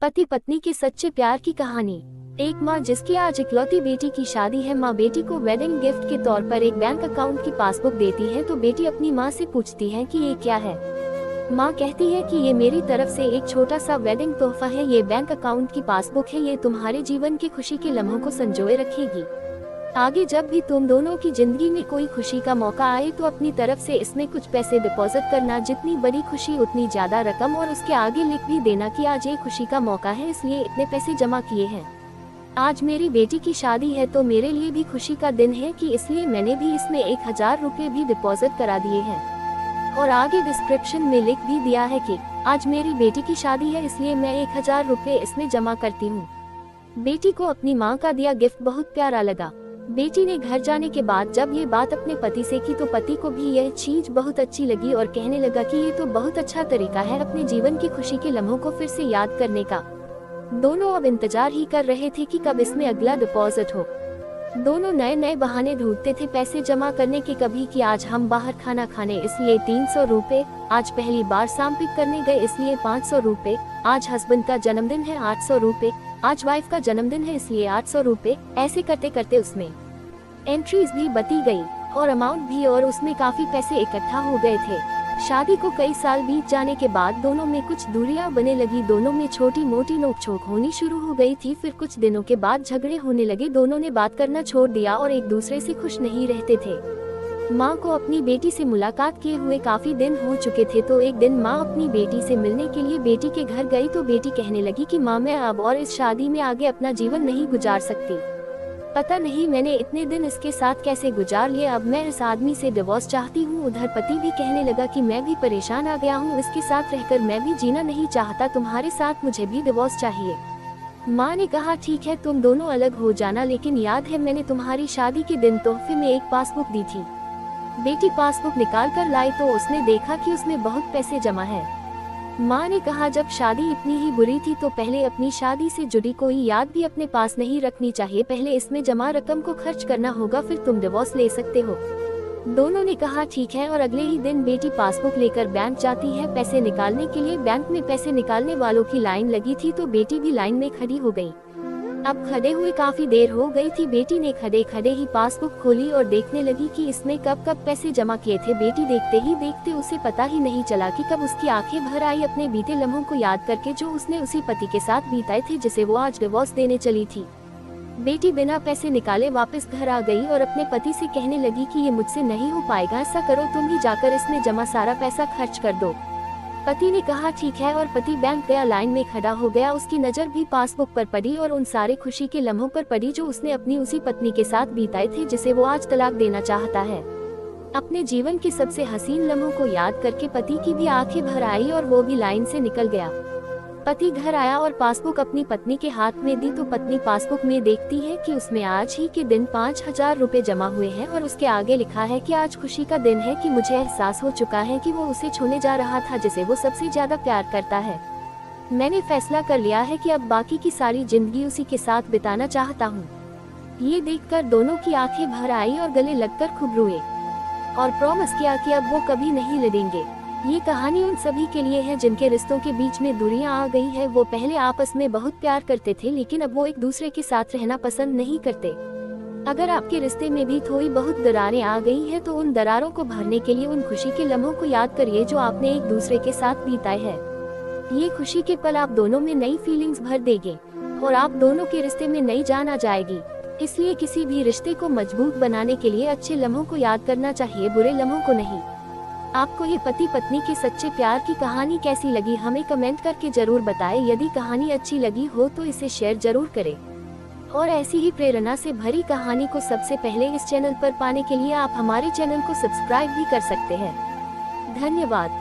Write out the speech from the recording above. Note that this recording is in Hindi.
पति पत्नी के सच्चे प्यार की कहानी। एक माँ जिसकी आज इकलौती बेटी की शादी है। माँ बेटी को वेडिंग गिफ्ट के तौर पर एक बैंक अकाउंट की पासबुक देती है तो बेटी अपनी माँ से पूछती है कि ये क्या है। माँ कहती है कि ये मेरी तरफ से एक छोटा सा वेडिंग तोहफा है। ये बैंक अकाउंट की पासबुक है, ये तुम्हारे जीवन की खुशी के लम्हों को संजोए रखेगी। आगे जब भी तुम दोनों की जिंदगी में कोई खुशी का मौका आए तो अपनी तरफ से इसमें कुछ पैसे डिपॉजिट करना। जितनी बड़ी खुशी उतनी ज्यादा रकम, और उसके आगे लिख भी देना कि आज ये खुशी का मौका है इसलिए इतने पैसे जमा किए हैं। आज मेरी बेटी की शादी है तो मेरे लिए भी खुशी का दिन है कि इसलिए मैंने भी इसमें 1000 रुपये भी डिपॉजिट करा दिए हैं। और आगे डिस्क्रिप्शन में लिख भी दिया है कि आज मेरी बेटी की शादी है इसलिए मैं 1000 रुपये इसमें जमा करती हूँ। बेटी को अपनी माँ का दिया गिफ्ट बहुत प्यारा लगा। बेटी ने घर जाने के बाद जब ये बात अपने पति से की तो पति को भी यह चीज बहुत अच्छी लगी और कहने लगा कि ये तो बहुत अच्छा तरीका है अपने जीवन की खुशी के लम्हों को फिर से याद करने का। दोनों अब इंतजार ही कर रहे थे कि कब इसमें अगला डिपॉजिट हो। दोनों नए नए बहाने ढूंढते थे पैसे जमा करने के। कभी कि आज हम बाहर खाना खाने इसलिए 300 रुपए, आज पहली बार शाम पिक करने गए इसलिए 500 रुपए, आज हस्बैंड का जन्मदिन है 800 रुपए, आज वाइफ का जन्मदिन है इसलिए 800 रुपए। ऐसे करते करते उसमें एंट्रीज भी बती गई और अमाउंट भी, और उसमें काफी पैसे इकट्ठा हो गए थे। शादी को कई साल बीत जाने के बाद दोनों में कुछ दूरियां बनने लगी। दोनों में छोटी मोटी नोकझोंक होनी शुरू हो गई थी। फिर कुछ दिनों के बाद झगड़े होने लगे। दोनों ने बात करना छोड़ दिया और एक दूसरे से खुश नहीं रहते थे। माँ को अपनी बेटी से मुलाकात किए हुए काफी दिन हो चुके थे तो एक दिन माँ अपनी बेटी से मिलने के लिए बेटी के घर गई तो बेटी कहने लगी कि माँ मैं अब और इस शादी में आगे अपना जीवन नहीं गुजार सकती। पता नहीं मैंने इतने दिन इसके साथ कैसे गुजार लिए, अब मैं इस आदमी से डिवोर्स चाहती हूँ। उधर पति भी कहने लगा कि मैं भी परेशान आ गया हूँ, इसके साथ रहकर मैं भी जीना नहीं चाहता, तुम्हारे साथ मुझे भी डिवोर्स चाहिए। माँ ने कहा ठीक है तुम दोनों अलग हो जाना, लेकिन याद है मैंने तुम्हारी शादी के दिन तोहफे में एक पासबुक दी थी। बेटी पासबुक निकाल कर लाई तो उसने देखा कि उसमें बहुत पैसे जमा है। माँ ने कहा जब शादी इतनी ही बुरी थी तो पहले अपनी शादी से जुड़ी कोई याद भी अपने पास नहीं रखनी चाहिए, पहले इसमें जमा रकम को खर्च करना होगा फिर तुम डिवोर्स ले सकते हो। दोनों ने कहा ठीक है और अगले ही दिन बेटी पासबुक लेकर बैंक जाती है पैसे निकालने के लिए। बैंक में पैसे निकालने वालों की लाइन लगी थी तो बेटी भी लाइन में खड़ी हो गई। अब खड़े हुए काफी देर हो गई थी। बेटी ने खड़े खड़े ही पासबुक खोली और देखने लगी कि इसमें कब कब पैसे जमा किए थे। बेटी देखते ही देखते उसे पता ही नहीं चला कि कब उसकी आंखें भर आई अपने बीते लम्हों को याद करके जो उसने उसी पति के साथ बिताए थे जिसे वो आज डिवोर्स देने चली थी। बेटी बिना पैसे निकाले वापस घर आ गई और अपने पति से कहने लगी कि ये मुझसे नहीं हो पाएगा, ऐसा करो तुम ही जाकर इसमें जमा सारा पैसा खर्च कर दो। पति ने कहा ठीक है और पति बैंक गया, लाइन में खड़ा हो गया। उसकी नजर भी पासबुक पर पड़ी और उन सारे खुशी के लम्हों पर पड़ी जो उसने अपनी उसी पत्नी के साथ बिताए थे जिसे वो आज तलाक देना चाहता है। अपने जीवन के सबसे हसीन लम्हों को याद करके पति की भी आंखें भर आई और वो भी लाइन से निकल गया। पति घर आया और पासबुक अपनी पत्नी के हाथ में दी तो पत्नी पासबुक में देखती है कि उसमें आज ही के दिन 5000 रुपए जमा हुए हैं और उसके आगे लिखा है कि आज खुशी का दिन है कि मुझे एहसास हो चुका है कि वो उसे छूने जा रहा था जिसे वो सबसे ज्यादा प्यार करता है। मैंने फैसला कर लिया है कि अब बाकी की सारी जिंदगी उसी के साथ बिताना चाहता हूँ। ये देखकर दोनों की आंखें भर आई और गले लगकर खूब रोए और प्रॉमिस किया कि अब वो कभी नहीं लड़ेंगे। ये कहानी उन सभी के लिए है जिनके रिश्तों के बीच में दूरियां आ गई है। वो पहले आपस में बहुत प्यार करते थे लेकिन अब वो एक दूसरे के साथ रहना पसंद नहीं करते। अगर आपके रिश्ते में भी थोड़ी बहुत दरारें आ गई हैं तो उन दरारों को भरने के लिए उन खुशी के लम्हों को याद करिए जो आपने एक दूसरे के साथ बिताए हैं। ये खुशी के पल आप दोनों में नई फीलिंग्स भर देंगे और आप दोनों के रिश्ते में नई जान आ जाएगी। इसलिए किसी भी रिश्ते को मजबूत बनाने के लिए अच्छे लम्हों को याद करना चाहिए, बुरे लम्हों को नहीं। आपको ये पति पत्नी के सच्चे प्यार की कहानी कैसी लगी हमें कमेंट करके जरूर बताएं। यदि कहानी अच्छी लगी हो तो इसे शेयर जरूर करें और ऐसी ही प्रेरणा से भरी कहानी को सबसे पहले इस चैनल पर पाने के लिए आप हमारे चैनल को सब्सक्राइब भी कर सकते हैं। धन्यवाद।